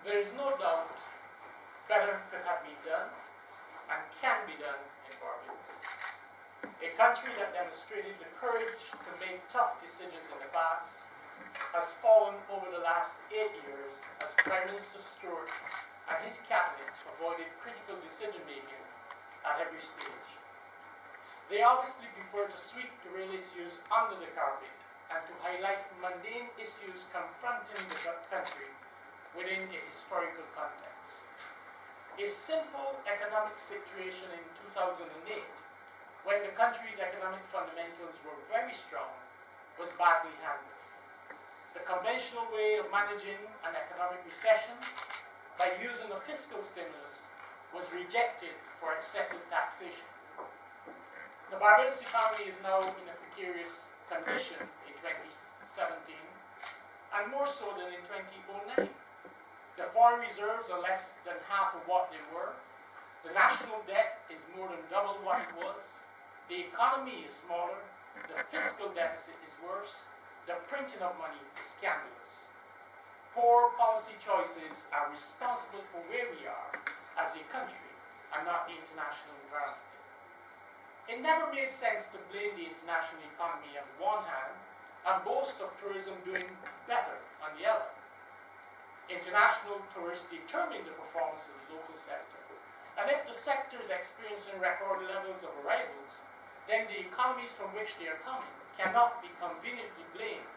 There is no doubt better could have been done and can be done in Barbados. A country that demonstrated the courage to make tough decisions in the past has fallen over the last 8 years as Prime Minister Stuart and his cabinet avoided critical decision-making at every stage. They obviously prefer to sweep the real issues under the carpet and to highlight mundane issues confronting the country within a historical context. A simple economic situation in 2008, when the country's economic fundamentals were very strong, was badly handled. The conventional way of managing an economic recession by using a fiscal stimulus was rejected for excessive taxation. The Barbados economy is now in a precarious condition in 2017, and more so than in 2009. The foreign reserves are less than half of what they were. The national debt is more than double what it was. The economy is smaller. The fiscal deficit is worse. The printing of money is scandalous. Poor policy choices are responsible for where we are as a country and not the international environment. It never made sense to blame the international economy on the one hand and boast of tourism doing better on the other. International tourists determine the performance of the local sector. And if the sector is experiencing record levels of arrivals, then the economies from which they are coming cannot be conveniently blamed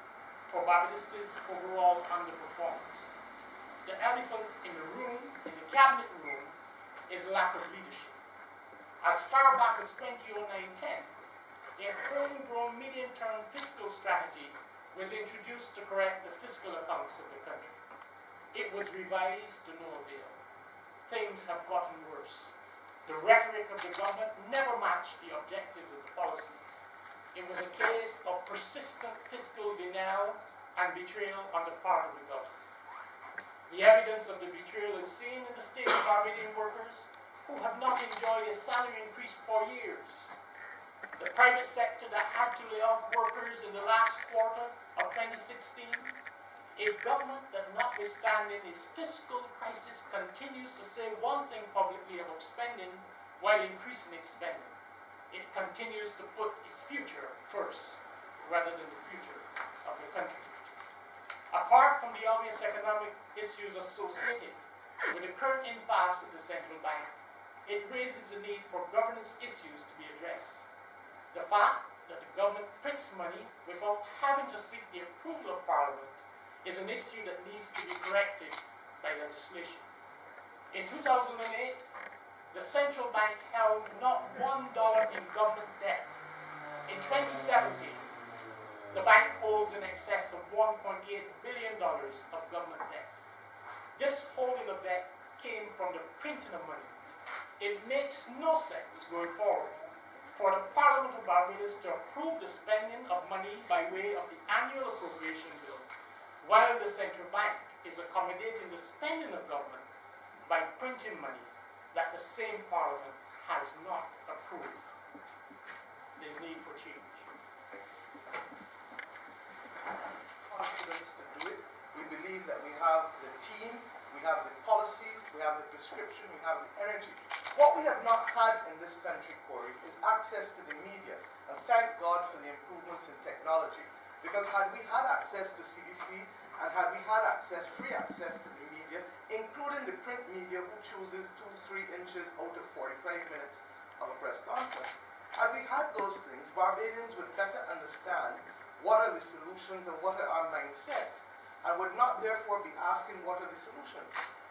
for Barbados' overall underperformance. The elephant in the room, in the cabinet room, is lack of leadership. As far back as 2009-10, a homegrown medium-term fiscal strategy was introduced to correct the fiscal accounts of the country. It was revised to no avail. Things have gotten worse. The rhetoric of the government never matched the objectives of the policies. It was a case of persistent fiscal denial and betrayal on the part of the government. The evidence of the betrayal is seen in the state of Barbadian workers who have not enjoyed a salary increase for years. The private sector that had to lay off workers in the last quarter of 2016. A government that, notwithstanding its fiscal crisis, continues to say one thing publicly about spending while increasing its spending. It continues to put its future first rather than the future of the country. Apart from the obvious economic issues associated with the current impasse of the central bank, it raises the need for governance issues to be addressed. The fact that the government prints money without having to seek the approval of Parliament is an issue that needs to be corrected by legislation. In 2008, the central bank held not $1 in government debt. In 2017, the bank holds in excess of $1.8 billion of government debt. This holding of debt came from the printing of money. It makes no sense going forward for the Parliament of Barbados to approve the spending of money by way of the annual appropriation bill, while the central bank is accommodating the spending of government by printing money that the same Parliament has not approved. There's need for change. Confidence to do it. We believe that we have the team, we have the policies, we have the prescription, we have the energy. What we have not had in this country, Corey, is access to the media. And thank God for the improvements in technology. Because had we had access to CBC, and had we had free access to the media, including the print media who chooses 2-3 inches out of 45 minutes of a press conference, had we had those things, Barbadians would better understand what are the solutions and what are our mindsets, and would not therefore be asking what are the solutions.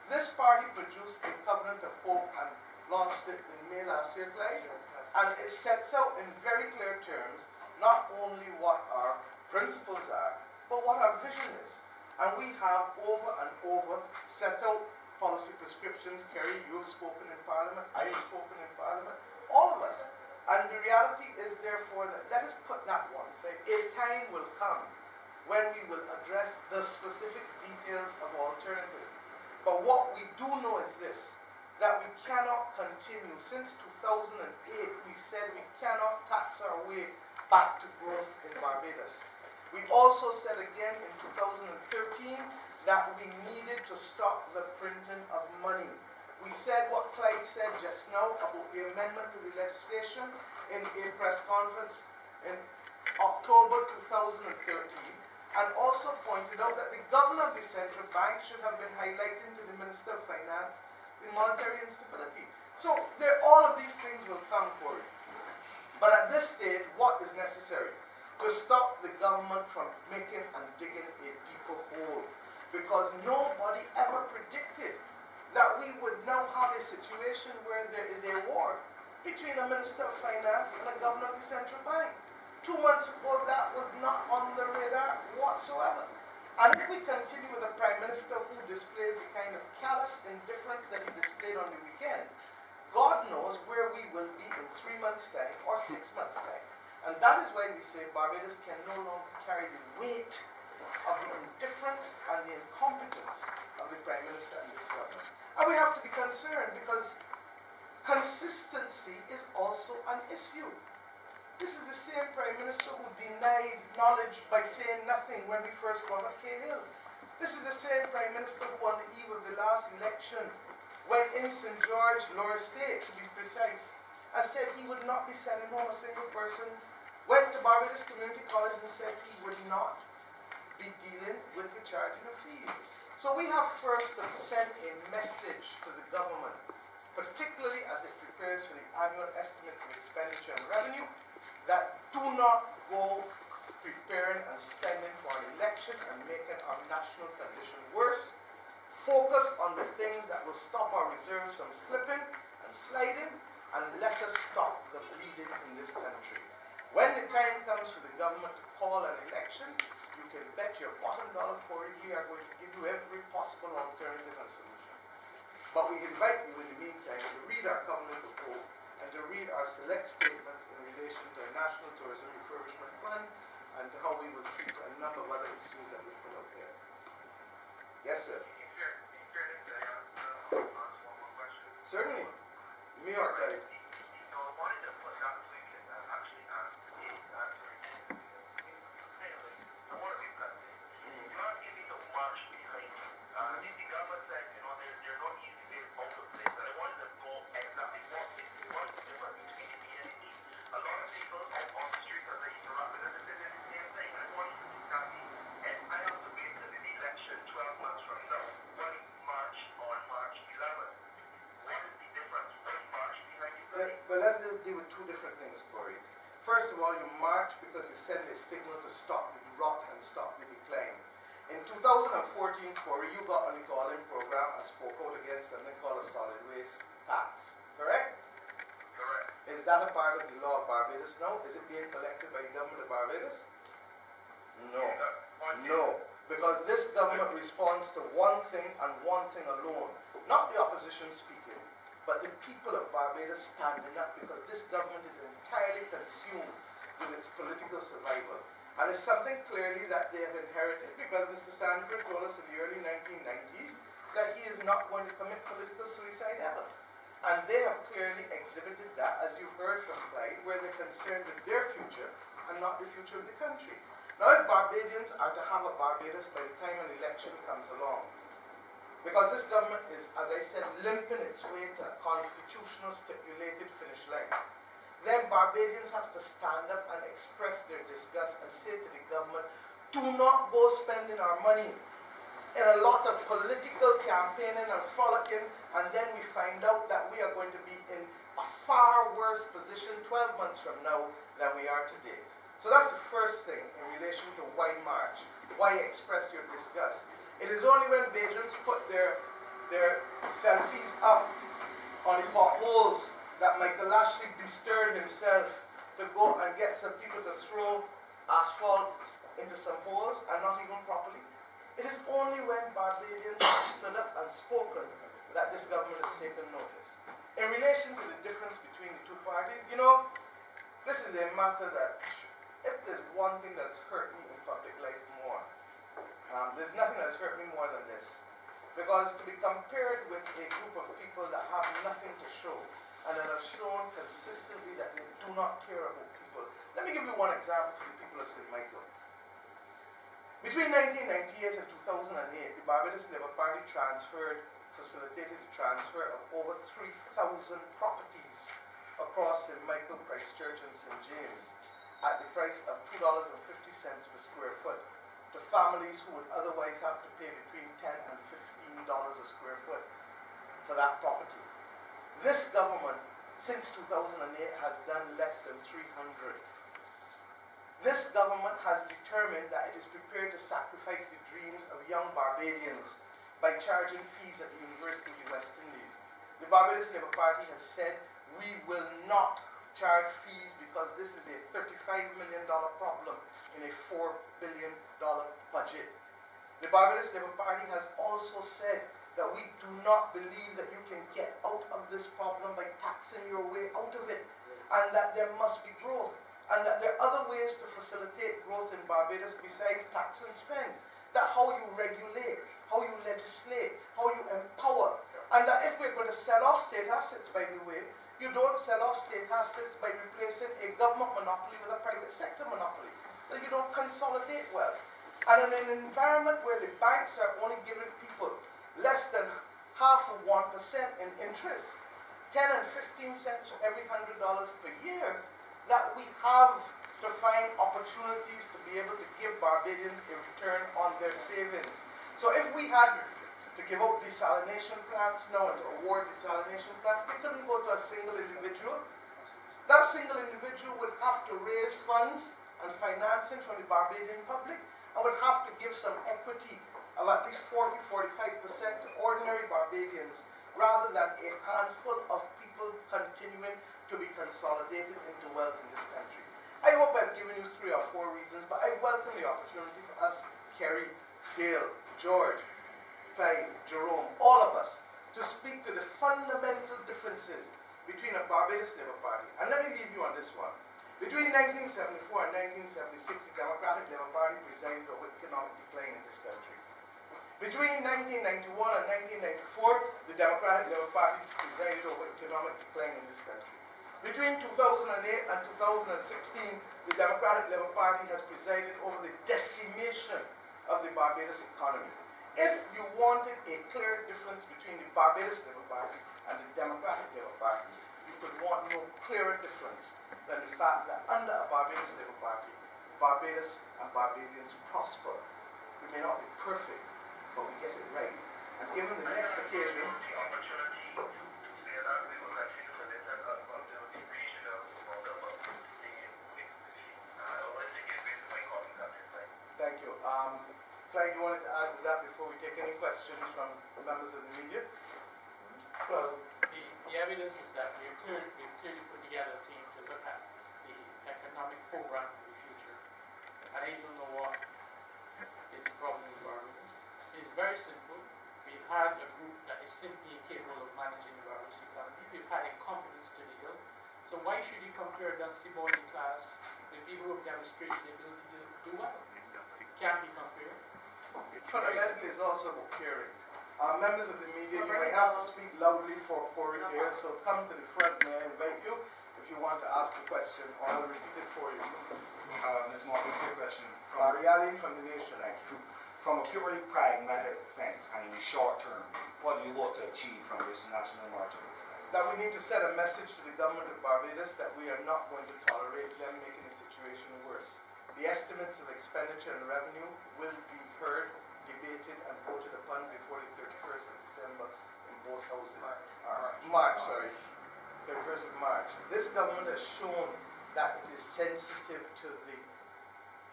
This party produced a covenant of hope and launched it in May last year, Clyde, and it sets out in very clear terms not only what our principles are, but what our vision is. And we have over and over set out policy prescriptions. Kerry, you have spoken in Parliament, I have spoken in Parliament, all of us. And the reality is therefore that, let us put that one side, a time will come when we will address the specific details of alternatives. But what we do know is this, that we cannot continue. Since 2008, we said we cannot tax our way back to growth in Barbados. We also said again in 2013 that we needed to stop the printing of money. We said what Clyde said just now about the amendment to the legislation in a press conference in October 2013, and also pointed out that the governor of the central bank should have been highlighting to the Minister of Finance the monetary instability. So all of these things will come forward. But at this stage, what is necessary? To stop the government from making and digging a deeper hole. Because nobody ever predicted that we would now have a situation where there is a war between a Minister of Finance and a governor of the central bank. 2 months ago, that was not on the radar whatsoever. And if we continue with a Prime Minister who displays the kind of callous indifference that he displayed on the weekend, God knows where we will be in 3 months' time or 6 months' time. And that is why we say Barbados can no longer carry the weight of the indifference and the incompetence of the Prime Minister and this government. And we have to be concerned because consistency is also an issue. This is the same Prime Minister who denied knowledge by saying nothing when we first brought up Cahill. This is the same Prime Minister who on the eve of the last election went in St. George, Lower State, to be precise, and said he would not be sending home a single person, went to Barbados Community College and said he would not be dealing with the charging of fees. So we have first to send a message to the government, particularly as it prepares for the annual estimates of expenditure and revenue, that do not go preparing and spending for an election and making our national condition worse. Focus on the things that will stop our reserves from slipping and sliding, and let us stop the bleeding in this country. When the time comes for the government to call an election, you can bet your bottom dollar for it, we are going to give you every possible alternative and solution. But we invite you in the meantime to read our covenant of hope and to read our select statements in relation to a National Tourism Refurbishment Fund and to how we will treat a number of other issues that we put out there. Yes, sir. Certainly. Me or Terry? But let's deal with two different things, Corey. First of all, you march because you send a signal to stop the rot and stop the decline. In 2014, Corey, you got on the calling program and spoke out against something called a solid waste tax, correct? Correct. Is that a part of the law of Barbados now? Is it being collected by the government of Barbados? No. No. Because this government responds to one thing and one thing alone. Not the opposition speaking, but the people of Barbados standing up, because this government is entirely consumed with its political survival. And it's something clearly that they have inherited, because Mr. Sanford told us in the early 1990s that he is not going to commit political suicide ever. And they have clearly exhibited that, as you heard from Clyde, where they're concerned with their future and not the future of the country. Now, if Barbadians are to have a Barbados by the time an election comes along, because this government is, as I said, limping its way to a constitutional stipulated finish line, then Barbadians have to stand up and express their disgust and say to the government, do not go spending our money in a lot of political campaigning and frolicking, and then we find out that we are going to be in a far worse position 12 months from now than we are today. So that's the first thing in relation to why march, why express your disgust. It is only when Bajans put their selfies up on the potholes that Michael Ashley bestirred himself to go and get some people to throw asphalt into some holes, and not even properly. It is only when Barbadians have stood up and spoken that this government has taken notice. In relation to the difference between the two parties, you know, this is a matter that, if there's one thing that's hurt me in public life more, there's nothing that's hurt me more than this. Because to be compared with a group of people that have nothing to show, and that have shown consistently that they do not care about people. Let me give you one example for the people of St. Michael. Between 1998 and 2008, the Barbados Labour Party facilitated the transfer of over 3,000 properties across St. Michael, Christchurch and St. James at the price of $2.50 per square foot to families who would otherwise have to pay between $10 and $15 a square foot for that property. This government, since 2008, has done less than 300. This government has determined that it is prepared to sacrifice the dreams of young Barbadians by charging fees at the University of the West Indies. The Barbados Labour Party has said, we will not charge fees because this is a $35 million problem in a $4 billion budget. The Barbados Labour Party has also said that we do not believe that you can get out of this problem by taxing your way out of it, and that there must be growth, and that there are other ways to facilitate growth in Barbados besides tax and spend. That how you regulate, how you legislate, how you empower, and that if we're going to sell off state assets, by the way, you don't sell off state assets by replacing a government monopoly with a private sector monopoly. So you don't consolidate wealth. And in an environment where the banks are only giving people less than half of 1% in interest, 10 and 15 cents for every $100 per year, that we have to find opportunities to be able to give Barbadians a return on their savings. So if we had to give out desalination plants now and to award desalination plants, they couldn't go to a single individual. That single individual would have to raise funds and financing from the Barbadian public and would have to give some equity of at least 40-45% to ordinary Barbadians, rather than a handful of people continuing to be consolidated into wealth in this country. I hope I've given you 3 or 4 reasons, but I welcome the opportunity for us, Kerry, Dale, George, Pai, Jerome, all of us, to speak to the fundamental differences between a Barbados Labour Party. And let me leave you on this one. Between 1974 and 1976, the Democratic Labour Party presided over economic decline in this country. Between 1991 and 1994, the Democratic Labour Party presided over economic decline in this country. Between 2008 and 2016, the Democratic Labour Party has presided over the decimation of the Barbados economy. If you wanted a clear difference between the Barbados Labour Party and the Democratic Labour Party, you could want no clearer difference than the fact that under a Barbados Labour Party, Barbados and Barbadians prosper. We may not be perfect, but we get it right. And given the next occasion, thank you. Clyde, you wanted to add to that before we take any questions from members of the media? Well, the evidence is that we've clearly put together a team to look at the economic program for the future. And I don't know what is the problem with Barbados. It's very simple. We've had a group that is simply capable of managing the Barbados economy. We've had a confidence to the hill. So why should we compare the subordinate class with people who have demonstrated the ability to do well? Can't be compared. Fundamentally, it's also about caring. Members of the media, you may have to speak loudly for pouring here, so come to the front. May I invite you if you want to ask a question, or I'll repeat it for you. Ms. Martin, quick question. Yalin from the Nation. From a purely pragmatic sense, and in the short term, what do you look to achieve from this national emergency? That we need to send a message to the government of Barbados that we are not going to tolerate them making the situation worse. The estimates of expenditure and revenue will be heard, debated, and voted upon before the 31st of December in both houses. March. 31st of March. This government has shown that it is sensitive to the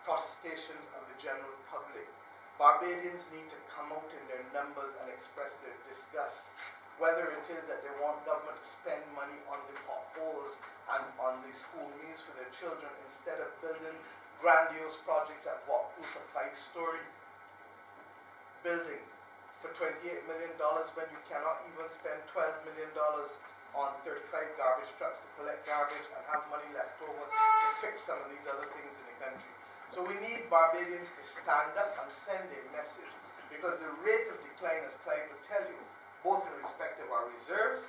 protestations of the general public. Barbadians need to come out in their numbers and express their disgust, whether it is that they want government to spend money on the potholes and on the school meals for their children instead of building grandiose projects at Vaucluse, a 5-story building for $28 million when you cannot even spend $12 million on 35 garbage trucks to collect garbage and have money left over to fix some of these other things in the country. So we need Barbadians to stand up and send a message, because the rate of decline, as Clyde will tell you, both in respect of our reserves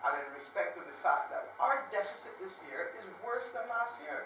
and in respect of the fact that our deficit this year is worse than last year.